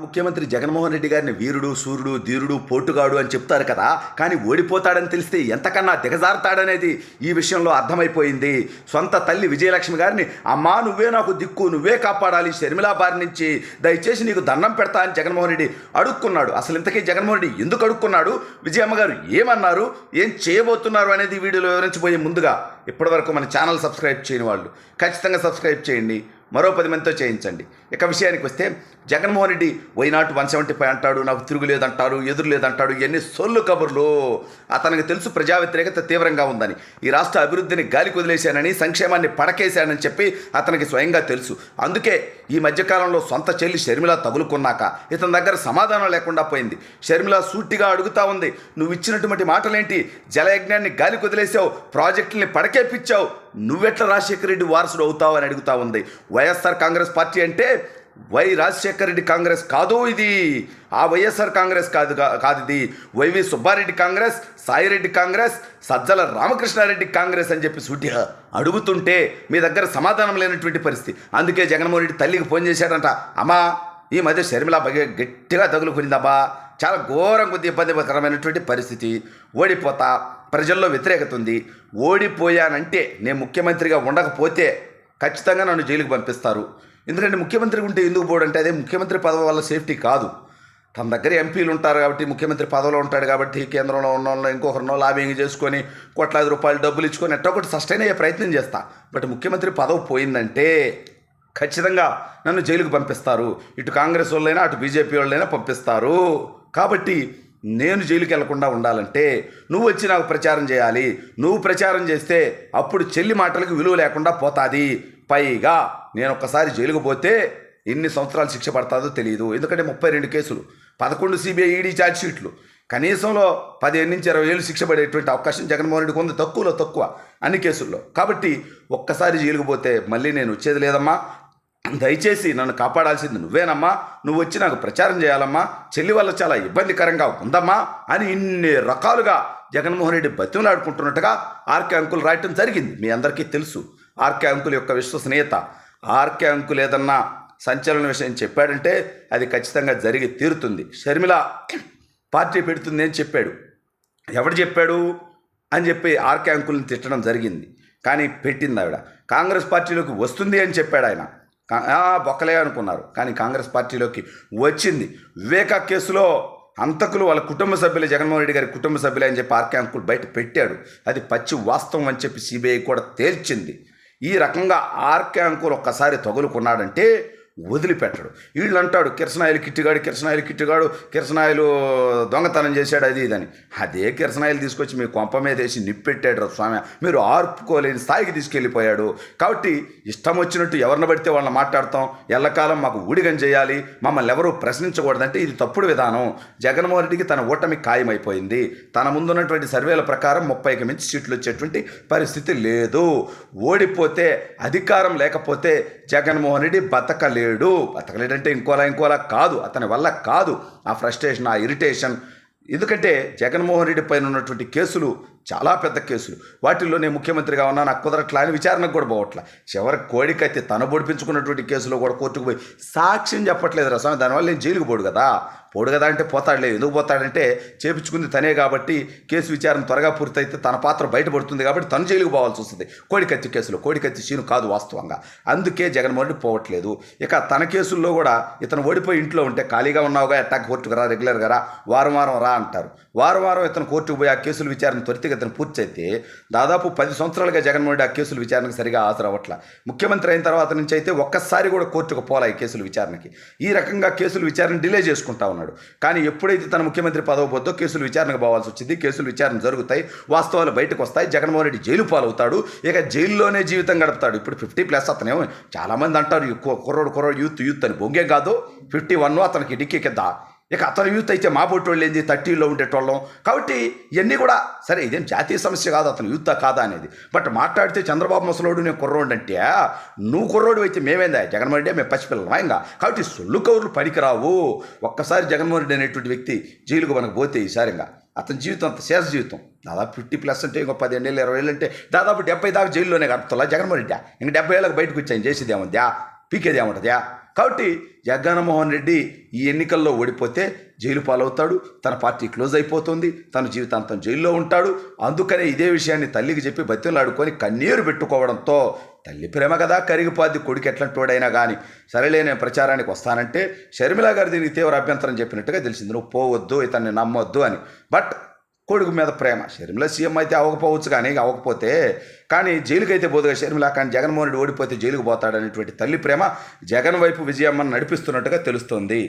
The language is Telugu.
ముఖ్యమంత్రి జగన్మోహన్ రెడ్డి గారిని వీరుడు, సూర్యుడు, ధీరుడు, పోటుగాడు అని చెప్తారు కదా. కానీ ఓడిపోతాడని తెలిస్తే ఎంతకన్నా దిగజారుతాడనేది ఈ విషయంలో అర్థమైపోయింది. సొంత తల్లి విజయలక్ష్మి గారిని, అమ్మా నువ్వే నాకు దిక్కు, నువ్వే కాపాడాలి షర్మిలా బారి నుంచి, దయచేసి నీకు దండం పెడతా అని జగన్మోహన్ రెడ్డి అడుక్కున్నాడు. అసలు ఇంతకీ జగన్మోహన్ రెడ్డి ఎందుకు అడుక్కున్నాడు, విజయమ్మ గారు ఏమన్నారు, ఏం చేయబోతున్నారు అనేది వీడియోలో వివరించబోయే ముందుగా ఇప్పటివరకు మన ఛానల్ సబ్స్క్రైబ్ చేయని వాళ్ళు ఖచ్చితంగా సబ్స్క్రైబ్ చేయండి, మరో 10 మందితో చేయించండి. ఇక విషయానికి వస్తే జగన్మోహన్ రెడ్డి వైనాట్ 175 అంటాడు, నాకు తిరుగులేదంటారు, ఎదురు లేదంటాడు. ఇవన్నీ సొల్లు కబుర్లు. అతనికి తెలుసు ప్రజా వ్యతిరేకత తీవ్రంగా ఉందని, ఈ రాష్ట్ర అభివృద్ధిని గాలికి వదిలేశానని, సంక్షేమాన్ని పడకేశానని చెప్పి అతనికి స్వయంగా తెలుసు. అందుకే ఈ మధ్యకాలంలో సొంత చెల్లి షర్మిల తగులుకున్నాక ఇతని దగ్గర సమాధానం లేకుండా పోయింది. షర్మిల సూటిగా అడుగుతా ఉంది, నువ్వు ఇచ్చినటువంటి మాటలేంటి, జలయజ్ఞాన్ని గాలికి వదిలేసావు, ప్రాజెక్టుల్ని పడకేపించావు, నువ్వెట్లా రాజశేఖర రెడ్డి వారసుడు అవుతావు అని అడుగుతా ఉంది. వైఎస్ఆర్ కాంగ్రెస్ పార్టీ అంటే రాజశేఖర రెడ్డి కాంగ్రెస్ కాదు ఇది, ఆ వైఎస్ఆర్ కాంగ్రెస్ కాదు ఇది, వైవి సుబ్బారెడ్డి కాంగ్రెస్, సాయిరెడ్డి కాంగ్రెస్, సజ్జల రామకృష్ణారెడ్డి కాంగ్రెస్ అని చెప్పి సూటిగా అడుగుతుంటే మీ దగ్గర సమాధానం లేనటువంటి పరిస్థితి. అందుకే జగన్మోహన్ రెడ్డి తల్లికి ఫోన్ చేశాడంట, అమ్మా ఈ మధ్య షర్మిల గట్టిగా తగులుకునిందబ్బా, చాలా ఘోరం, కొద్ది ఇబ్బందికరమైనటువంటి పరిస్థితి, ఓడిపోతా, ప్రజల్లో వ్యతిరేకత ఉంది, ఓడిపోయానంటే నేను ముఖ్యమంత్రిగా ఉండకపోతే ఖచ్చితంగా నన్ను జైలుకి పంపిస్తారు. ఎందుకంటే ముఖ్యమంత్రి ఉంటే ఎందుకు పోడంటే అదే ముఖ్యమంత్రి పదవి వల్ల సేఫ్టీ కాదు. తన దగ్గర ఎంపీలు ఉంటారు కాబట్టి, ముఖ్యమంత్రి పదవిలో ఉంటాడు కాబట్టి, కేంద్రంలో ఉన్న వాళ్ళు ఇంకొకరినో లాబింగ్ చేసుకొని కోట్లాది రూపాయలు డబ్బులు ఇచ్చుకొని ఎట్టో ఒకటి సస్టైన్ అయ్యే ప్రయత్నం చేస్తా. బట్ ముఖ్యమంత్రి పదవి పోయిందంటే ఖచ్చితంగా నన్ను జైలుకు పంపిస్తారు. ఇటు కాంగ్రెస్ వాళ్ళైనా అటు బీజేపీ వాళ్ళైనా పంపిస్తారు. కాబట్టి నేను జైలుకి వెళ్లకుండా ఉండాలంటే నువ్వు వచ్చి నాకు ప్రచారం చేయాలి. నువ్వు ప్రచారం చేస్తే అప్పుడు చెల్లి మాటలకు విలువ లేకుండా పోతుంది. పైగా నేను ఒక్కసారి జైలుకు పోతే ఎన్ని సంవత్సరాలు శిక్ష పడుతుందో తెలియదు. ఎందుకంటే 32 కేసులు, 11 సిబిఐ ఈడీ ఛార్జ్ షీట్లు, కనీసంలో 15 నుంచి 20 ఏళ్ళు శిక్ష పడేటువంటి అవకాశం జగన్మోహన్ రెడ్డికి ఉంది, తక్కువ అన్ని కేసుల్లో. కాబట్టి ఒక్కసారి జైలుకు పోతే మళ్ళీ నేను వచ్చేది లేదమ్మా, దయచేసి నన్ను కాపాడాల్సింది నువ్వేనమ్మా, నువ్వు వచ్చి నాకు ప్రచారం చేయాలమ్మా, చెల్లి వల్ల చాలా ఇబ్బందికరంగా ఉందమ్మా అని ఇన్ని రకాలుగా జగన్మోహన్ రెడ్డి బతిమలాడుకుంటున్నట్టుగా ఆర్కే అంకుల్ రాయటం జరిగింది. మీ అందరికీ తెలుసు ఆర్కే అంకుల్ యొక్క విశ్వసనీయత. ఆర్కే అంకుల్ ఏదన్నా సంచలన విషయం చెప్పాడంటే అది ఖచ్చితంగా జరిగి తీరుతుంది. షర్మిల పార్టీ పెడుతుంది అని చెప్పాడు, ఎవడు చెప్పాడు అని చెప్పి ఆర్కే అంకుల్ని తిట్టడం జరిగింది. కానీ పెట్టింది ఆవిడ. కాంగ్రెస్ పార్టీలోకి వస్తుంది అని చెప్పాడు ఆయన, బొక్కలే అనుకున్నారు. కానీ కాంగ్రెస్ పార్టీలోకి వచ్చింది. వివేకా కేసులో హంతకులు వాళ్ళ కుటుంబ సభ్యులే, జగన్మోహన్ రెడ్డి గారి కుటుంబ సభ్యులే అని చెప్పి ఆర్కే అంకుల్ బయట పెట్టాడు. అది పచ్చి వాస్తవం అని చెప్పి సిబిఐ కూడా తేల్చింది. ఈ రకంగా ఆర్కే అంకుల్ ఒక్కసారి తగులుకున్నాడంటే వదిలిపెట్టడు. వీళ్ళు అంటాడు కిరసనాయిలు కిట్టుగాడు కిరసనాయిలు దొంగతనం చేశాడు అది ఇదని. అదే కిరసనాయిలు తీసుకొచ్చి మీ కొంప మీద వేసి నిప్పెట్టాడు స్వామి, మీరు ఆర్పుకోలేని స్థాయికి తీసుకెళ్ళిపోయాడు. కాబట్టి ఇష్టం వచ్చినట్టు ఎవరిని పడితే వాళ్ళని మాట్లాడతాం, ఎల్లకాలం మాకు ఊడిగం చేయాలి, మమ్మల్ని ఎవరూ ప్రశ్నించకూడదంటే ఇది తప్పుడు విధానం. జగన్మోహన్ రెడ్డికి తన ఓటమి ఖాయమైపోయింది. తన ముందున్నటువంటి సర్వేల ప్రకారం 30కి మించి సీట్లు వచ్చేటువంటి పరిస్థితి లేదు. ఓడిపోతే, అధికారం లేకపోతే జగన్మోహన్ రెడ్డి బతకలేడంటే ఇంకోలా కాదు, అతని వల్ల కాదు. ఆ ఫ్రస్ట్రేషన్, ఆ ఇరిటేషన్. ఎందుకంటే జగన్మోహన్ రెడ్డి పైన ఉన్నటువంటి కేసులు చాలా పెద్ద కేసులు. వాటిల్లో నేను ముఖ్యమంత్రిగా ఉన్నా, నాకు కుదరట్లా అని విచారణకు కూడా పోవట్లా. చివరికి కోడికైతే తన పొడిపించుకున్నటువంటి కేసులో కూడా కోర్టుకు పోయి సాక్ష్యం చెప్పట్లేదు రా స్వామి, దానివల్ల నేను జైలుకు పోడు కదా అంటే పోతాడులే. ఎందుకు పోతాడంటే చేపించుకుంది తనే కాబట్టి కేసు విచారణ త్వరగా పూర్తయితే తన పాత్ర బయటపడుతుంది కాబట్టి తను జైలుకు పోవాల్సి వస్తుంది. కోడికత్తి కేసులో, కోడికత్తి సీను కాదు వాస్తవంగా. అందుకే జగన్మోహన్ రెడ్డి పోవట్లేదు. ఇక తన కేసుల్లో కూడా ఇతను ఓడిపోయి ఇంట్లో ఉంటే ఖాళీగా ఉన్నావుగా, ఎట్టాక్ కోర్టుకు రా, రెగ్యులర్గా రా, వారం రా అంటారు. వారం ఇతను కోర్టుకు పోయి ఆ కేసుల విచారణ త్వరితగతిన పూర్తి అయితే దాదాపు 10 సంవత్సరాలుగా జగన్మోహన్ రెడ్డి ఆ కేసుల విచారణకు సరిగా హాజరవ్వట్ల. ముఖ్యమంత్రి అయిన తర్వాత నుంచి అయితే ఒక్కసారి కూడా కోర్టుకు పోలా ఈ కేసుల విచారణకి. ఈ రకంగా కేసుల విచారణ డిలే చేసుకుంటా ఉన్నాడు. కానీ ఎప్పుడైతే తన ముఖ్యమంత్రి పదవి పోద్దో కేసులు విచారణకు పోవాల్సి వచ్చింది. కేసులు విచారణ జరుగుతాయి, వాస్తవాలు బయటకు వస్తాయి, జగన్మోహన్ రెడ్డి జైలు పాలవుతాడు. ఇక జైల్లోనే జీవితం గడపుతాడు. ఇప్పుడు 50+ అతనేమో చాలామంది అంటారు కుర్రోడు యూత్ అని. బొంగే కాదు, 51 అతనికి డిక్కీ కింద. ఇక అతను యూత్ అయితే మా బొట్టోళ్ళు ఏంది 30లో ఉండేటోళ్ళం. కాబట్టి ఇవన్నీ కూడా సరే, ఇదేం జాతీయ సమస్య కాదు అతను యూత్ కాదా అనేది. బట్ మాట్లాడితే చంద్రబాబు ముసలోడు నేను కుర్రోడు అంటే, నువ్వు కుర్రోడు అయితే మేమేందా జగన్మోహన్ రెడ్డి, మేము పసిపిల్లలం ఇంకా. కాబట్టి సొల్లు కౌరులు పనికిరావు. ఒక్కసారి జగన్మోహన్ రెడ్డి అనేటువంటి వ్యక్తి జైలుకు మనకు పోతే ఈసారి ఇంకా అతని జీవితం అంత శేష జీవితం దాదాపు 50+ అంటే ఇంకో 15 ఏళ్ళు 20 ఏళ్ళు అంటే దాదాపు 70 దాకా జైల్లోనే గడుపుతా జగన్మోహన్ రెడ్డి. ఇంక 70 ఏళ్ళకి బయటకు వచ్చాను, చేసేది ఏముందా, పీకేది ఏముంటుందా. కాబట్టి జగన్మోహన్ రెడ్డి ఈ ఎన్నికల్లో ఓడిపోతే జైలు పాలవుతాడు, తన పార్టీ క్లోజ్ అయిపోతుంది, తన జీవితాంతం జైల్లో ఉంటాడు. అందుకనే ఇదే విషయాన్ని తల్లికి చెప్పి బతిలాడుకొని కన్నీరు పెట్టుకోవడంతో తల్లి ప్రేమ కదా కరిగిపోద్ది, కొడుకు ఎట్లాంటోడైనా కానీ. సరేలే నేను ప్రచారానికి వస్తానంటే షర్మిల గారు దీనికి తీవ్ర అభ్యంతరం చెప్పినట్టుగా తెలిసింది. నువ్వు పోవద్దు, ఇతన్ని నమ్మొద్దు అని. బట్ కొడుకు మీద ప్రేమ. షర్మిల సీఎం అయితే అవ్వకపోవచ్చు, కానీ అవ్వకపోతే కానీ జైలుకి అయితే పోదుగా షర్మిల. కానీ జగన్మోహన్ రెడ్డి ఓడిపోతే జైలుకు పోతాడనేటువంటి తల్లి ప్రేమ జగన్ వైపు విజయమ్మని నడిపిస్తున్నట్టుగా తెలుస్తోంది.